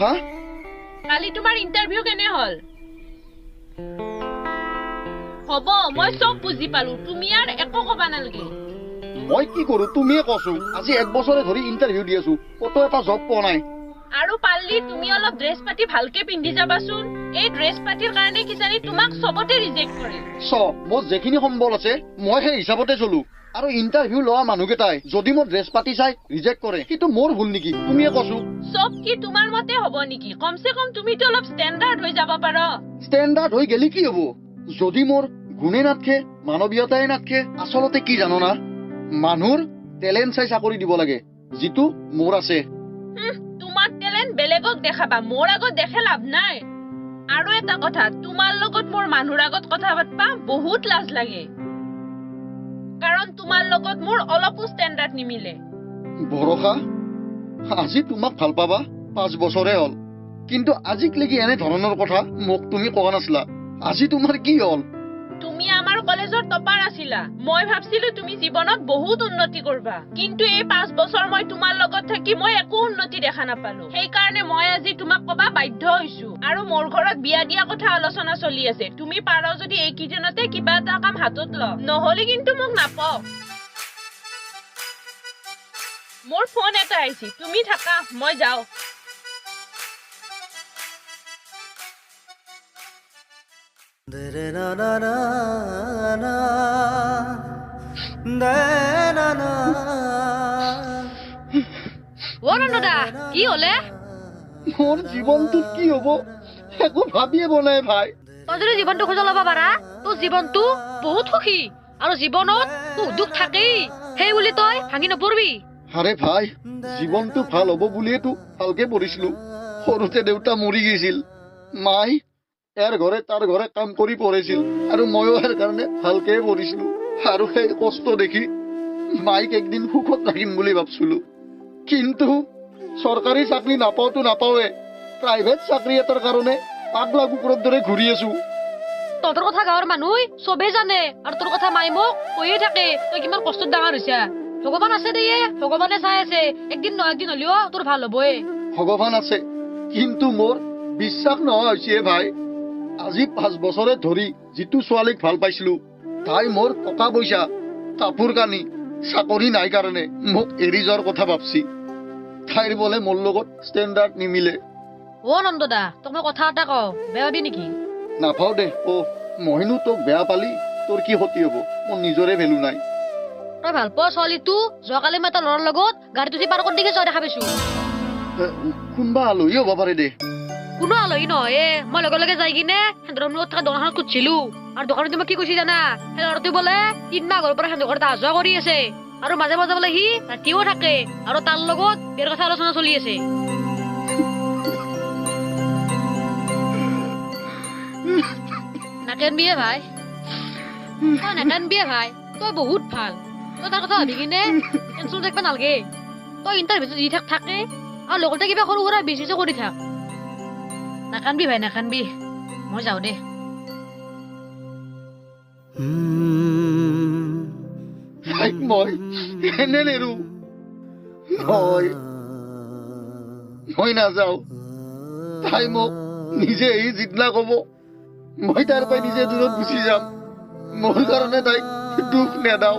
বৰষা কালি তোমাৰ ইন্টাৰভিউ কেনে হল হব মই সব বুজি পালো তুমি আৰ একো কবা নালগে মই কি কৰো তুমিয়ে কছো আজি 1 বছৰে ধৰি ইন্টাৰভিউ দি আছো কত এটা জব পোৱা নাই আৰু পাল্লি তুমি অলপ ড্ৰেছ পাতি ভালকে পিন্ধি যাবাচোন এই ড্ৰেছ পাতিৰ কাৰণে কিজানি তোমাক সবতে ৰিজেক্ট কৰে মোৰ যেখিনি সম্বল আছে মই সেই হিচাপতে চলো আৰু ইন্টাৰভিউ লোৱা মানুহকেইটাই যদি মোৰ ড্ৰেছ পাতি চাই ৰিজেক্ট কৰে কিন্তু মোৰ ভুল নেকি তুমিয়ে কছো সব কি তোমাৰ মতে হ'ব নেকি কমসে কম তুমি তো অলপ ষ্টেণ্ডাৰ্ড হৈ যাব পাৰা ষ্টেণ্ডাৰ্ড হৈ গেলি কি হ'ব যদি মোৰ গুণে নাথকে মানৱীয়তাই নাথকে আচলতে কি জানো না মানুহৰ টেলেণ্ট চাই চাকৰি দিব লাগে যিটো মোৰ আছে তোমাৰ টেলেণ্ট বেলেগক দেখাবা মোৰ আগত দেখে লাভ নাই আৰু এটা কথা তোমাৰ লগত মোৰ মানুহৰ আগত কথা পাতবা বহুত লাজ লাগে কাৰণ তোমাৰ লগত মোৰ অলপো ষ্টেণ্ডাৰ্ড নিমিলে বৰষা আজি তোমাক ভাল পাবা 5 বছৰে হ'ল কিন্তু আজিক লাগি এনে ধৰণৰ কথা মোক তুমি কোৱা নাছিলা আজি তোমাৰ কি হ'ল তুমি আমাৰ কলেজৰ টপাৰ আছিলা মই ভাবছিলো তুমি জীৱনত বহুত উন্নতি কৰবা কিন্তু এই 5 বছৰ মই তোমাৰ লগত থাকি মই একো উন্নতি দেখা নাপালো সেই কাৰণে মই আজি তোমাক কবা বাধ্য হৈছো আৰু মোৰ ঘৰত বিয়া দিয়া কথা আলোচনা চলি আছে তুমি পাৰো যদি এই কিদিনতে কিবা এটা কাম হাতত ল নহলে কিন্তু মোক নাপাও মোৰ ফোন এটা আহিছে তুমি থাকা মই যাও কি হলে মোৰ জীৱনটো কি হ'ব একো ভাবিয়ে বনাই ভাই তই যদি জীৱনটো খোজ ল'ব পাৰা তোৰ জীৱনটো বহুত সুখী আৰু জীৱনত সুখ দুখ থাকেই সেই বুলি তই ভাঙি নপৰিবি আৰে ভাই জীৱনটো ভাল হ'ব বুলিয়েতো ভালকে পঢ়িছিলো সৰুতে দেউতা মৰি গৈছিল মাই ইয়াৰ ঘৰে তাৰ ঘৰে কাম কৰি পঢ়িছিল আৰু ময়ো ইয়াৰ কাৰণে ভালকে পঢ়িছিলো আৰু সেই কষ্ট দেখি মাইক একদিন সুখত ৰাখিম বুলি ভাবছিলো কিন্তু চৰকাৰী চাকৰি নাপাওঁতো নাপাওঁৱে প্ৰাইভেট চাকৰি এটাৰ কাৰণে পাগলা কুকুৰৰ দৰে ঘূৰি আছো তহঁতৰ কথা গাঁৱৰ মানুহ চবেই জানে আৰু তোৰ কথা মাই মোক কৈয়ে থাকে তই কিমান কষ্টত ডাঙৰ হৈছা ভগৱান আছে দেয়ে ভগৱানে চাই আছে একদিন নহয় একদিন হলেও তোৰ ভাল হ'বই ভগৱান আছে কিন্তু মোৰ বিশ্বাস নোহোৱা হৈছে ভাই আজি 5 বছৰে ধৰি যিটো ছোৱালীক ভাল পাইছিলো তাই মোৰ টকা পইচা কাপোৰ কানি চাকৰি নাই কাৰণে মোক এৰি যোৱাৰ কথা ভাবছি তাইৰ বোলে মোৰ লগত ষ্টেণ্ডাৰ্ড নিমিলে নন্দদা তোক মই কথা এটা কওঁ বেয়া পাবি নেকি নাপাও দে মইনো তোক বেয়া পালি তোৰ কি ক্ষতি হ'ব মোৰ নিজৰে ভেলু নাই তই ভাল পোৱা ছোৱালীটো যোৱাকালি মই এটা ল'ৰাৰ লগত গাড়ীত উঠি পাৰ্কত দেখি যোৱা দেখা পাইছো কোনোবা আলহী হ'ব পাৰে দে কোনো আলহী নহয় মই লগে লগে যাই কিনে সিহঁতৰ লগত থকা দোকানখনত খুজিছিলো আৰু দোকানত মই কি কৈছি জানা সেই ল'ৰাটোৱে বোলে 3 মাহ আগৰ পৰা সিহঁতৰ ঘৰত অহা যোৱা কৰি আছে আৰু মাজে মাজে বোলে সি ৰাতিও থাকে আৰু তাৰ লগত বিয়াৰ কথা আলোচনা চলি আছে নাকানবিয়ে ভাই তই নাকানবিয়ে ভাই তই বহুত ভাল তই তাৰ কথা ভাবি কিনে টেনচন থাকিব নালাগে তই ইণ্টাৰভিউ দি থাকে আৰু লগতে কিবা সৰু সুৰা বিজনেছো কৰি থাক নাকানবি ভাই নাকানবি মই যাওঁ দে মই এনে নেৰো মই নাযাওঁ তাই মোক নিজে এই জিতনা কব মই তাৰ পৰা নিজে দূৰত গুচি যাম মোৰ কাৰণে তাইক দুখ নেদাও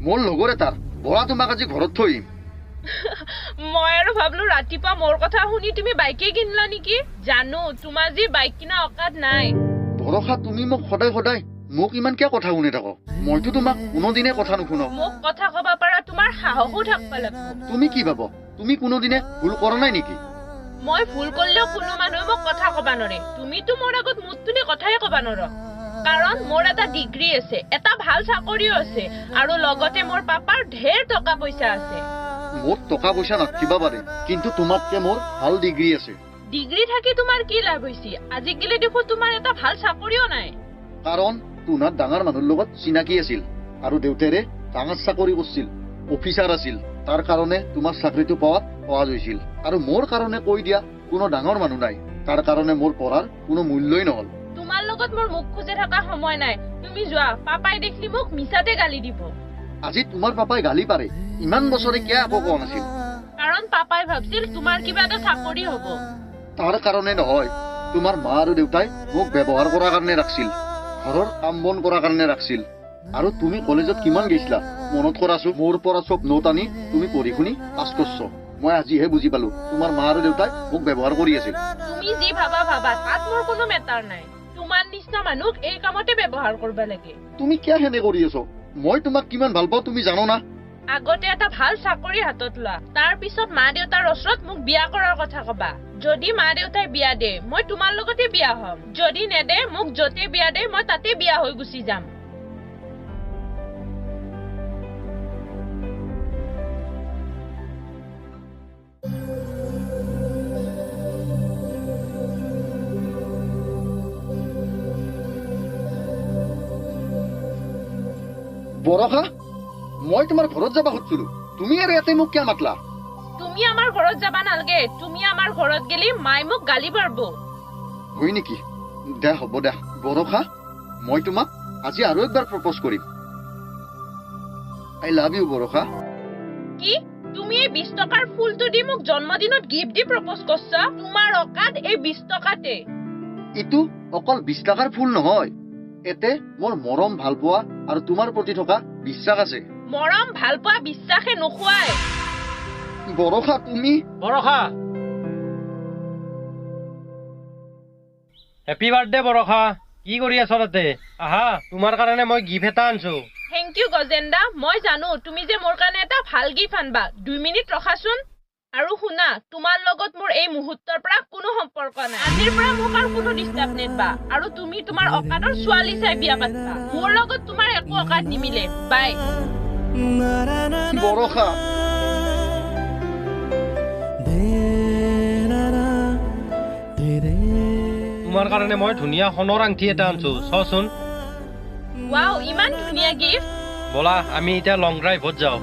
মোৰ লগৰ এটা বৰা তোমাক আজি ঘৰত থৈ মই আৰু ভাবলো ৰাতিপুৱা মোৰ কথা শুনি তুমি বাইকে কিনলা নেকি জানো তোমাৰ যি বাইক কিনা অকাত নাই ভৰসা তুমি মোক সদায় সদায় মোক ইমান কিয় কথা শুনি থাক মইতো তোমাক কোনোদিনে কথা নুশুনো মোক কথা কব পাৰা তোমাৰ সাহসো থাকবা লাগিব তুমি কি ভাব তুমি কোনোদিনে ভুল কৰা নাই নেকি মই ভুল কৰিলেও কোনো মানুহে মোক কথা কবা নৰে তুমিতো মোৰ আগত মুখ তুলি কথাই কবা নৰ কাৰণ মোৰ এটা ডিগ্ৰী আছে এটা ভাল চাকৰিও আছে আৰু লগতে মোৰ পাপাৰ ঢেৰ টকা পইচা আছে মোৰ টকা পইচা নাথিবা পাৰে কিন্তু তোমাতকে মোৰ ভাল ডিগ্ৰী আছে ডিগ্ৰী থাকি তোমাৰ কি লাভ হৈছে? আজিকালি দেখো তোমাৰ এটা ভাল চাকৰিও নাই। কাৰণ তোনাত ডাঙৰ মানুহৰ লগত চিনাকি আছিল আৰু দেউতাৰে ডাঙৰ চাকৰি কৰিছিল, অফিচাৰ আছিল। তাৰ কাৰণে তোমাৰ চাকৰিটো পোৱাত সহজ হৈছিল। আৰু মোৰ কাৰণে কৈ দিয়া কোনো ডাঙৰ মানুহ নাই, তাৰ কাৰণে মোৰ পঢ়াৰ কোনো মূল্যই নহল। তোমাৰ লগত মোৰ মুখ খুজে থকা সময় নাই। তুমি যোৱা, পাপাই দেখলি মোক মিছাতে গালি দিব। আজি তোমাৰ পাপাই গালি পাৰে, ইমান বছৰে কিয় একো কোৱা নাছিল? কাৰণ পাপাই ভাবছিল তোমাৰ কিবা এটা চাকৰি হ'ব। তাৰ কাৰণে নহয়, তোমাৰ মা আৰু দেউতাই মোক ব্যৱহাৰ কৰাৰ কাৰণে ৰাখছিল, ঘৰৰ কাম বন কৰাৰ কাৰণে ৰাখছিল। আৰু তুমি কলেজত কিমান গৈছিলা মনত কৰাছো? মোৰ পৰা চব নোট আনি তুমি পঢ়ি শুনি পাছ কৰছ। মই আজিহে বুজি পালো তোমাৰ মা আৰু দেউতাই মোক ব্যৱহাৰ কৰি আছিল। তুমি যি ভাবা ভাবা, তাত মোৰ কোনো মেটাৰ নাই। তোমাৰ নিচিনা মানুহক এই কামতে ব্যৱহাৰ কৰিব লাগে। তুমি কিয় হেনে কৰি আছ? মই তোমাক কিমান ভাল পাওঁ তুমি জানো না? আগতে এটা ভাল চাকৰি হাতত লোৱা, তাৰ পিছত মা দেউতাৰ ওচৰত মোক বিয়া কৰাৰ কথা কবা। যদি মা দেউতাই বিয়া দিয়ে মই তোমাৰ লগতে বিয়া হ'ম, যদি নেদে মোক য'তে বিয়া দিয়ে মই তাতে বিয়া হৈ গুচি যাম। বৰষা, মই তোমাৰ ঘৰত যাবা খুজিছিলো, তুমি আৰু ইয়াতে মোক কিয় মাতলা? তুমি আমাৰ ঘৰত যাবা নালগে। তুমি আমাৰ ঘৰত গেলি মাই মোক গালি পাৰব। হয় নেকি? দে হ'ব দে বৰষা, মই তোমাক আজি আৰু একবাৰ প্ৰপ'জ কৰিম। আই লাভ ইউ বৰষা। কি তুমি এই 20 টকাৰ ফুলটো দি মোক জন্মদিনত গিফ্ট দি প্ৰপ'জ কৰছা? তোমাৰ অকাত এই 20 টকাতে। ইটো অকল 20 টকাৰ ফুল নহয়, এতে মোৰ মৰম ভাল পোৱা আৰু তোমাৰ প্ৰতি থকা বিশ্বাস আছে। মৰম ভাল পোৱা বিশ্বাসে নোখোৱাই। বৰষা তুমি বৰষা, হেপী বাৰ্থডে বৰষা। কি কৰি আছ তাতে? আহা, তোমাৰ কাৰণে মই গিফ্ট এটা আনছো। থেংক ইউ গজেন্দা। মই জানো তুমি যে মোৰ কাৰণে এটা ভাল গিফ্ট আনবা। 2 মিনিট ৰখাচোন। আৰু শুনা, তোমাৰ লগত মোৰ এই মুহূৰ্তৰ পৰা কোনো সম্পৰ্ক নাই। আজিৰ পৰা মোক আৰু কোনো ডিষ্টাৰ্ব নেদবা। আৰু তুমি তোমাৰ অকাতৰ ছোৱালী চাই বিয়া পাতবা। মোৰ লগত তোমাৰ একো অকাত নিমিলে। বাই। বৰষা, তোমাৰ কাৰণে মই ধুনীয়া সোণৰ আংঠি এটা আনছো, চোন। ৱাও, ইমান ধুনীয়া গিফ্ট। ব'লা আমি এতিয়া লং ড্ৰাইভত যাওঁ।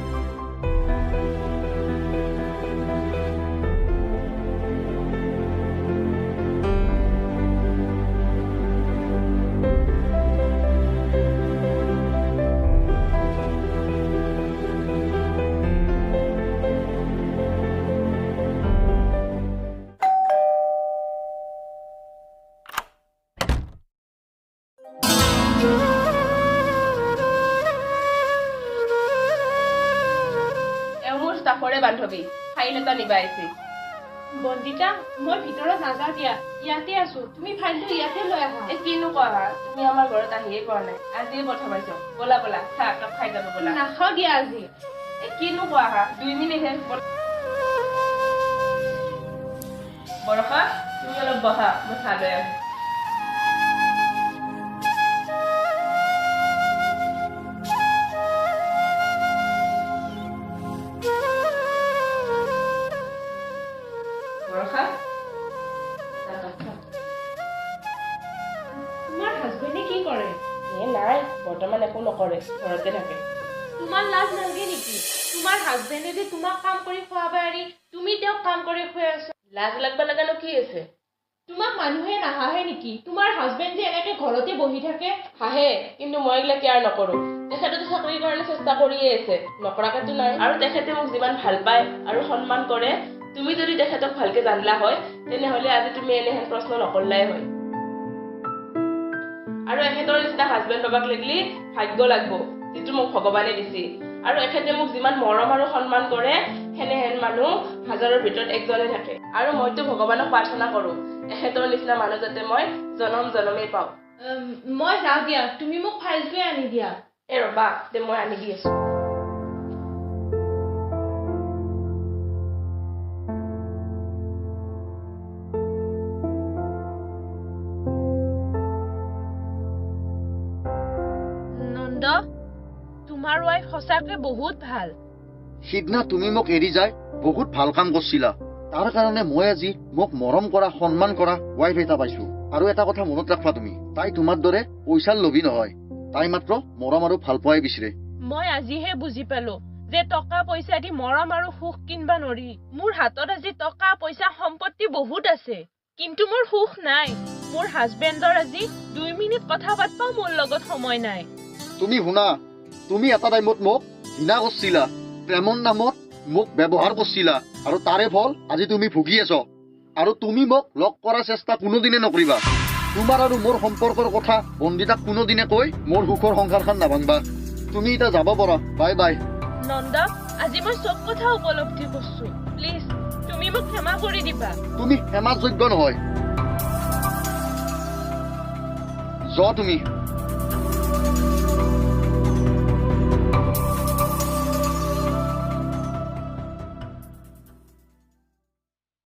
ষ্টাফৰে বান্ধৱী ফাইল এটা নিবা আহিছে। বন্দিতা, মই ভিতৰত নাযাওঁ দিয়া, ইয়াতে আছো। তুমি ফাইলটো ইয়াতে লৈ আহা। কিনো কোৱা, তুমি আমাৰ ঘৰত আহিয়ে পোৱা নাই, আজিয়ে প্ৰথম পাইছো। ব'লা ব'লা, চাহ একাপ খাই যাব ব'লা। নাখাওঁ দিয়া আজি। কিনো কোৱা, 2 মিনিটহে। বৰষা, তুমি অলপ বহা, মই চাহ লৈ আহো। তোমাৰ হাজবেণ্ডে কি কৰে? নাই, বৰ্তমান একো নকৰে, ঘৰতে থাকে। তোমাৰ লাজ নালাগে নেকি? তোমাৰ হাজবেণ্ডে যে তোমাক কাম কৰি খুৱাব এৰি তুমি তেওঁক কাম কৰি খুৱাই আছা। লাজ লাগবা লগানো কি আছে? তোমাক মানুহে নাহাহে নেকি? তোমাৰ হাজবেণ্ড যে এনেকে ঘৰতে বহি থাকে। হাহে, কিন্তু মই এইবিলাক কেয়াৰ নকৰো। তেখেতেতো চাকৰিৰ কাৰণে চেষ্টা কৰিয়ে আছে, নকৰাকেতো নাই। আৰু তেখেতে মোক যিমান ভাল পায় আৰু সন্মান কৰে, তুমি যদি তেখেতক ভালকে জানলা হয়, তেনেহলে আজি তুমি এনেহেন প্ৰশ্ন নকৰলাই হয়। আৰু এখেতৰ নিচিনা হাজবেণ্ড পাবাক লাগিলে ভাগ্য লাগব, যিটো মোক ভগৱানে দিছে। আৰু এখেতে মোক যিমান মৰম আৰু সন্মান কৰে, সেনেহেন মানুহ হাজাৰৰ ভিতৰত একজনে থাকে। আৰু মইতো ভগৱানক প্ৰাৰ্থনা কৰো, এখেতৰ নিচিনা মানুহ যাতে মই জনম জনমেই পাওঁ। মই যাওঁ দিয়া, তুমি মোক ফাইলটোৱে আনি দিয়া। ৰবা দে, মই আনি দি আছো। তোমাৰ ৱাইফ সঁচাকে বহুত ভাল। সিদিনা তুমি মোক এৰি যাই বহুত ভাল কাম কৰিছিলা। তাৰ কাৰণে মই আজি মোক মৰম কৰা সন্মান কৰা ৱাইফ এটা পাইছো। আৰু এটা কথা মনত ৰাখবা তুমি, তাই তোমাৰ দৰে পইচাৰ লোভী নহয়, তাই মাত্ৰ মৰম আৰু ভাল পোৱাই বিচাৰে। মই আজিহে বুজি পালো যে টকা পইচা দি মৰম আৰু সুখ কিনবা নৰি। মোৰ হাতত আজি টকা পইচা সম্পত্তি বহুত আছে, কিন্তু মোৰ সুখ নাই। মোৰ হাজবেণ্ডৰ আজি 2 মিনিট কথা পাতবাও মোৰ লগত সময় নাই। তুমি শুনা, তুমি এটা টাইমত মোক ঘৃণা কৰিছিলা, প্ৰেমৰ নামত মোক ব্যৱহাৰ কৰিছিলা, আৰু তাৰে ফল আজি তুমি ভুগি আছ। আৰু তুমি মোক লগ কৰাৰ চেষ্টা কোনোদিনে নকৰিবা। তোমাৰ আৰু মোৰ সম্পৰ্কৰ কথা বন্দিতাক কোনোদিনে কৈ মোৰ সুখৰ সংসাৰখন নাভাঙবা। তুমি এতিয়া যাব পাৰা। Bye bye. নন্দা, আজি মই চব কথা উপলব্ধি কৰিছো। প্লিজ তুমি মোক ক্ষমা কৰি দিবা। তুমি ক্ষমাৰ যোগ্য নহয়। যোৱা তুমি।